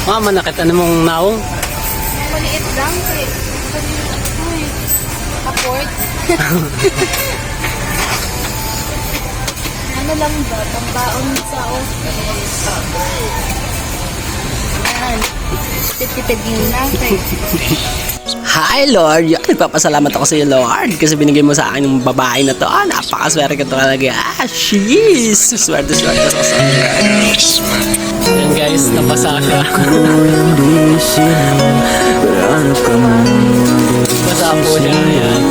Mama, nakita na mong naong. Maliit lang. Uy, kaport. Ano lang ba? Pambaon sa office. Yan. Tipid yun natin. Hi Lord, yan, nagpapasalamat ako sa iyo Lord kasi binigay mo sa akin yung babae na to. Napakaswerte ko talaga. Jeez, swerte ako sa iyo. Yan guys, nabasa siya. Basa po siya. Yan.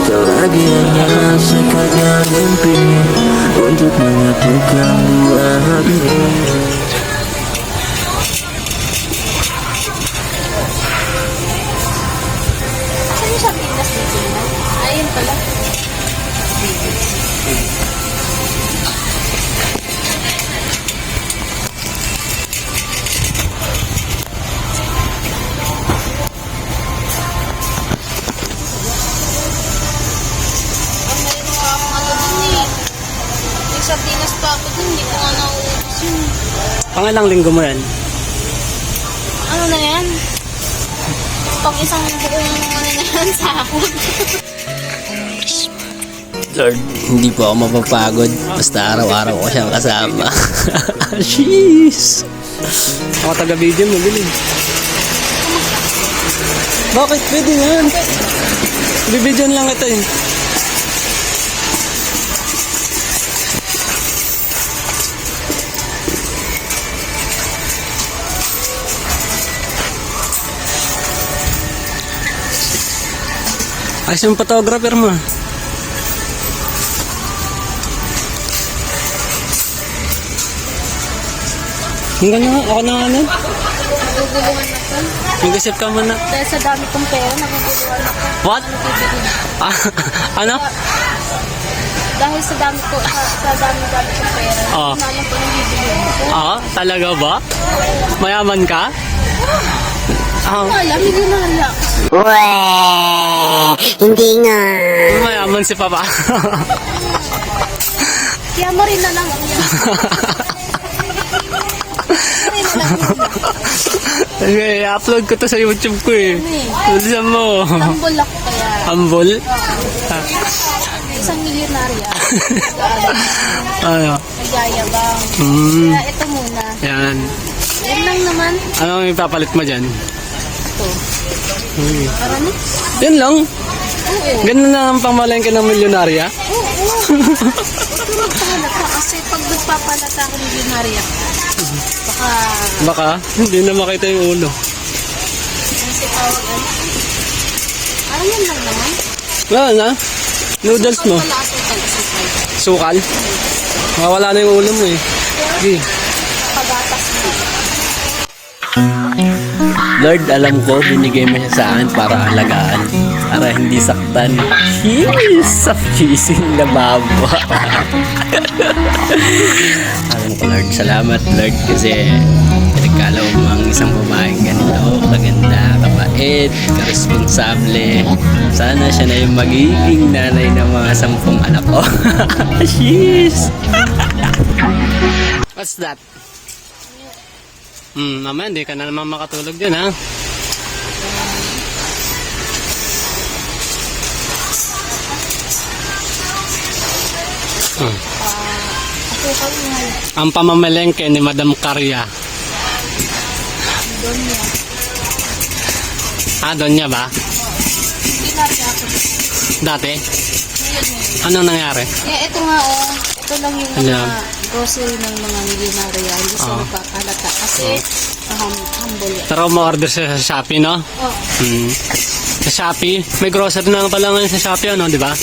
Untuk menyatukan dua hati. Sa Pinas dito na. Ayun pala. Sa Pinas pa ako dun, hindi ko nga nauubos yun. Pangalang linggo mo yan? Ano na yan? Pang isang buong ano na yan sa ako. Lord, hindi po ako mapapagod. Basta araw-araw ko siyang kasama. Jeez! Ako taga-video mo, bilhin. Bakit? Pwede yan. Bibidyon lang ito eh. Ayos yung photographer mo. Hanggang na, ako na nga nun. Naguguluhan na ko. Nag-isip ka muna. Dahil sa dami kong pera, naguguluhan ako. What? Ano? Dahil sa dami kong pera, Oo. hindi na alam ko nang bibilihan ko. Talaga ba? Mayaman ka? Wala, hindi na alam. Weh, hindi nga. Mayaman si Papa. Kaya mo rin na lang yan. Okay, upload ko to sa YouTube ko eh. Tulisan mo. Tambol ako kaya. Humble? Isang milyonarya. Ano? Nagyayabang. Kaya ito muna. Yan. Yan lang naman. Ano ang ipapalit mo dyan? Ito. Hmm. Marami? Yan lang. Oo. Ganun na ang pamalengke ng milyonarya. Oo. Huwag ka magpahalata kasi pag nagpapalata ako milyonarya, Baka hindi na makita yung ulo. kasi tawagan. Parang yan lang naman. Wala na. Noodles mo. Wala asukal. Sukal. Mawala na yung ulo mo eh. Sige. Pagatas mo. Lord, alam ko, binigay mo siya sa akin para alagaan. Para hindi saktan. Jeez! Sa cheesing na babo. Alam ko, Lord. Salamat, Lord. Kasi pinagkalaw mo ang isang babaeng ganito. Maganda, kapait, karesponsable. Sana siya na yung magiging nanay ng mga 10 anak ko. Jeez! What's that? Mama, hindi ka na naman makatulog din, ha? Asukal mo. Ang pamamalengke ni Madam Karya. Donya. Donya ba? Milyonarya ako. Dati? Ngayon. Anong nangyari? Ito nga ito lang yung Ano? mga grocery ng mga milyonarya. Hindi sila nagpakalata kasi humble yan. Pero ma-order siya sa Shopee, no? Oh, Sa Shopee? May grocery na pala ngayon sa Shopee, ano, di ba? lalo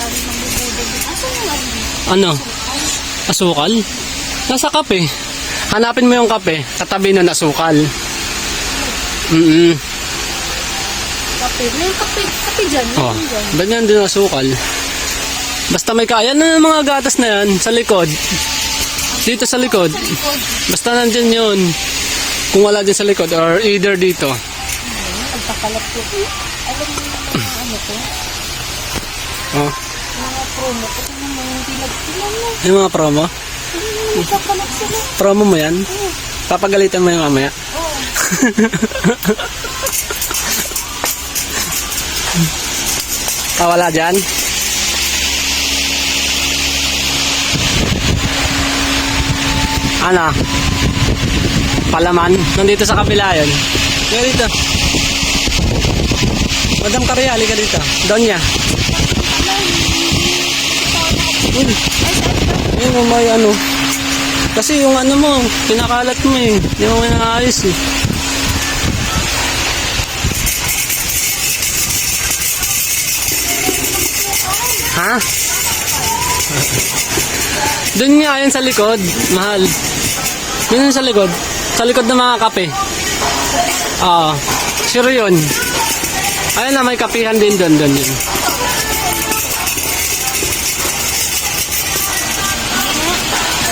nang bubudol din. Asa yung lagi? Ano? Asukal? Nasa kape. Hanapin mo yung kape. Katabi na nasukal. Kape. May kape dyan. Oh, Meron dyan. ganyan din asukal. Basta may kaya na mga gatas na yan sa likod. Dito sa likod. Sa likod. Basta nandyan yun. Kung wala dyan sa likod or either dito. Pagpakalat ko. Alam mo yung mga ano to? Oh. Mga promo. Kasi naman hindi nagtilang mo. Yung mga promo. Nagpakalat sila. Promo mo yan? Oo. Papagalitan mo yung mamaya. Wala dyan? Ano? Palaman? Nandito sa kabila yun. Kaya dito. Madam Karya, halika dito. Donya. Uy. Ayun, may ano. Kasi yung ano mo, pinakalat mo eh. Hindi mo inaayos eh. Ha? Doon nga, yun sa likod. Mahal. Yun yung sa likod. Sa likod ng mga kape. Oo. Sure yun. Ayun na, may kapihan din doon. Doon yun.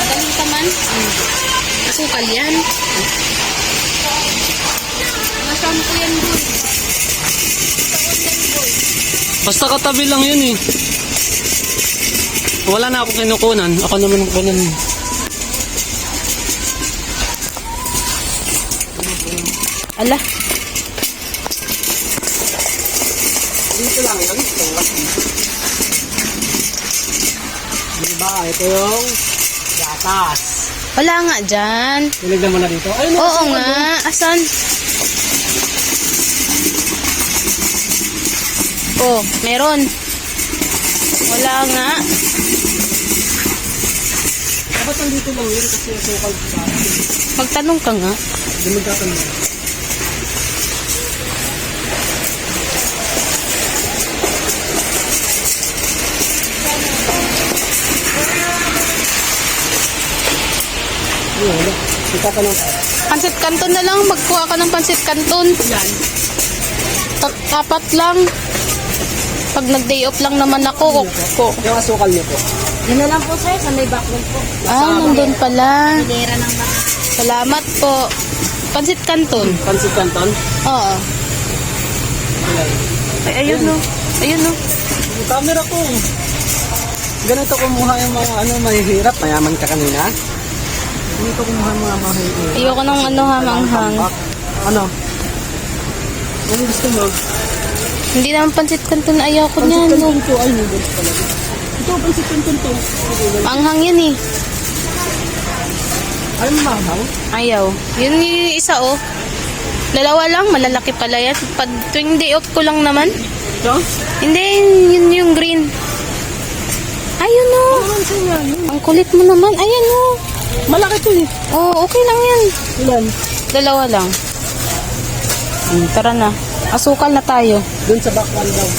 Galing ka man. Asukal yan. Masampo yan boy. Basta katabi lang yun eh. Wala na ako kinukunan. Ako naman ang kunan. Ala. Dito lang yun. Diba? Ito yung gatas. Wala nga dyan. Tinignan mo na dito. Ayun, Oo nga. Asan? Oh, meron. Wala nga. Dapat nandito lang yun kasi sukal sa akin. Magtanong ka nga. Hindi magtatanong. Wala. Itatanong ka. Pansit Canton na lang. Magkuha ka ng pansit Canton. Yan. Tapat lang. Pag nag-day off lang naman ako. Yung asukal niyo po. Yun na lang po sir, sa may backlog po. Nandun pala. Hilera ng bak. Salamat po. Pansit Canton. Pansit Canton. Oo. Ay, ayun no. Ayun no. Yung camera ko. Ganito kumuha yung mga ano mahihirap. Mayaman ka kanina. Ganito kumuha yung mga mahihirap. Ayoko ng ano hamanghang. Ano? Ano gusto mo? Hindi naman pansit Canton na ayoko Pansit niyan. Canton to. Ay, noodles talaga. Ito, pansit Canton to. Manghang yun eh. Ay, mahal. Ayaw. Yun yung isa oh. Dalawa lang, malalaki pala yan. Pag tuwing day off ko lang naman. Ito? Hindi, yun yung green. Ayun oh. Ang kulit mo naman. Ayan oh. Malaki to eh. Oh, okay lang yan. Ilan? Dalawa lang. Tara na. Asukal na tayo. Doon sa background daw.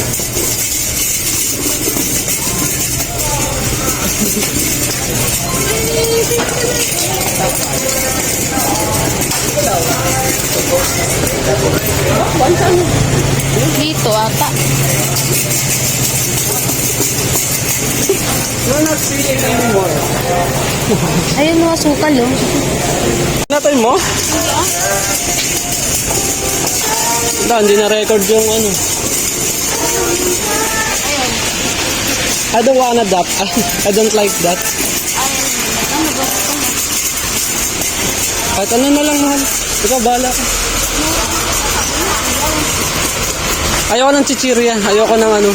Dito ata. You're not seeing anymore. Ayun mo, asukal oh. Natay mo? Hindi na record yung ano. I don't wanna that. I don't like that. Kahit ano na lang, mahal. Ikaw, bahala ka. Ayoko ng chichirya. Ayoko ng ano.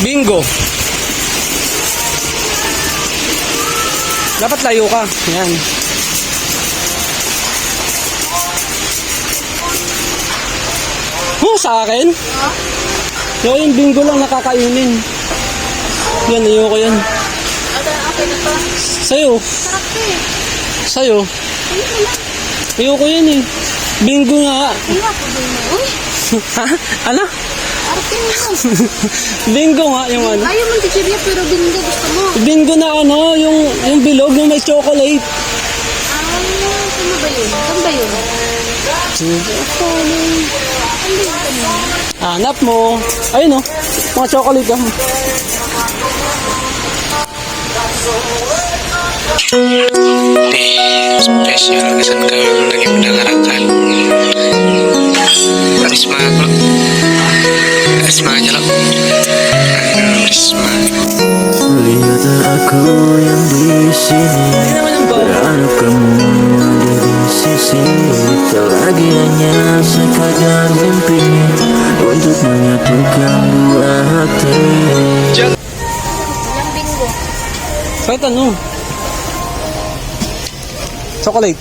Bingo. Dapat layo ka. Yan. Sa akin? Yung bingo lang nakakainin. Yan, ayoko yan. Sa'yo. Sa'yo. Ayoko yan eh. Bingo nga. Ha? Ano? Bingo nga yung ano. Ayaw man chichirya pero bingo gusto mo. Bingo na ano, yung bilog yung may chocolate. Ano ba yun? Saan ba yun? Hanap mo. Ayun o. Mga chocolate ah. Spesial kesan kawin lagi mendengarkan Risma kok Risma aja lo Risma Melihat aku yang di sini. Berharap kamu ada di sisi, tak lagi hanya sekadar mimpi untuk menyatukan dua hati. Walang bingo. Kahit ano? Chocolate.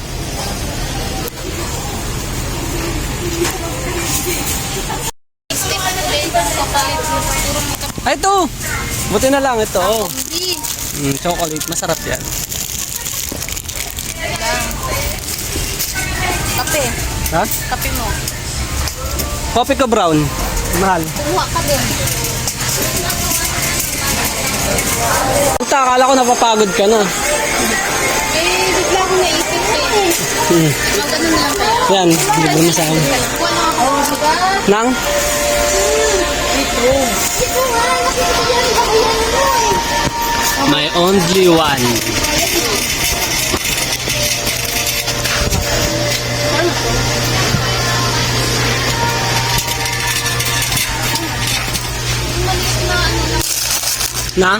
Step ulit. Kapalit. Puro may Ay, ito! Buti na lang ito. kapi. Chocolate. Masarap yan. Kape. Ha? Kape mo. Coffee ka brown. Mahal. Kumuha ka din. Puta, akala ko napapagod ka na. Bigla akong naisip eh. Mga ganun lang kaya. Yan, libre mo sa akin. Kuha lang ako. Diba? Nang? Ito nga. Nakita ko yan. Kakayanin mo eh. My only one. Maliit na ano lang. Na?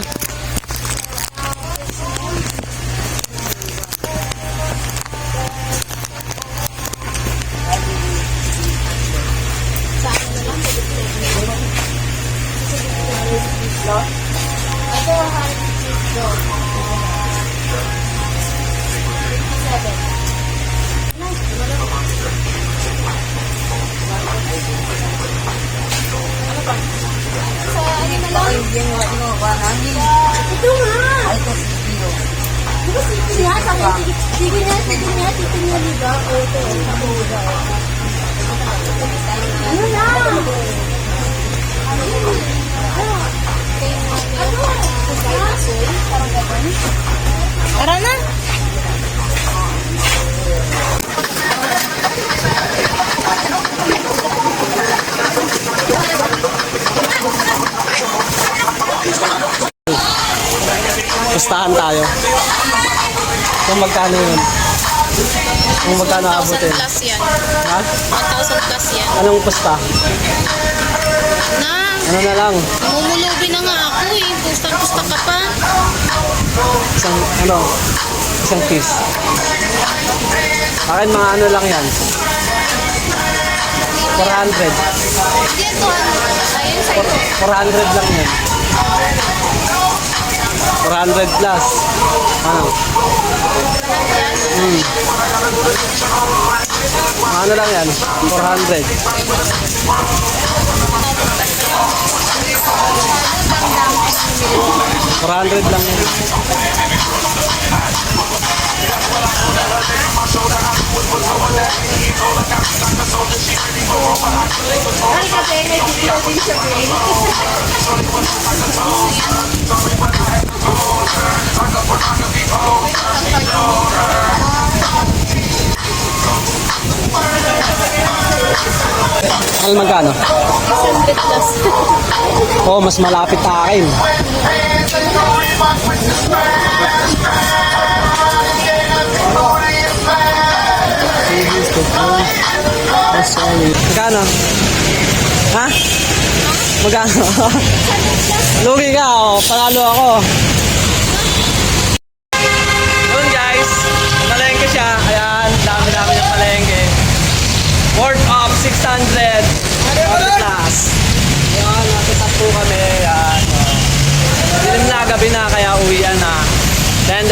Ito nga. Siya, sige na, titin niya, diba? O, ito, kabuda. Ano na? Tara na. Pustahan tayo. Kung magkano yun? Kung magkano 1,000 abutin? plus yan. Ha? 1,000 plus yan. Anong pusta? Na, Ano na lang? namumulubi na nga ako eh. Pusta-pusta ka pa. Isang piece. Akin mga ano lang yan. 400. Hindi yan 200. Ayun sa'yo. 400 lang yan. 400 plus. Ano? Ano lang yan? 400. 400 lang yan. Mahal magkano? 600 plus. Oh, mas malapit sa akin. Magkano? Ha? Magkano? Lugi ka, oh. Panalo ako. Yun guys, malengke siya. Ayan, dami-dami ng palengke. Worth of 600 plus. Ayan, nasa po kami. Ayan, oh. Dilim na, gabi na, kaya uwian na. Then,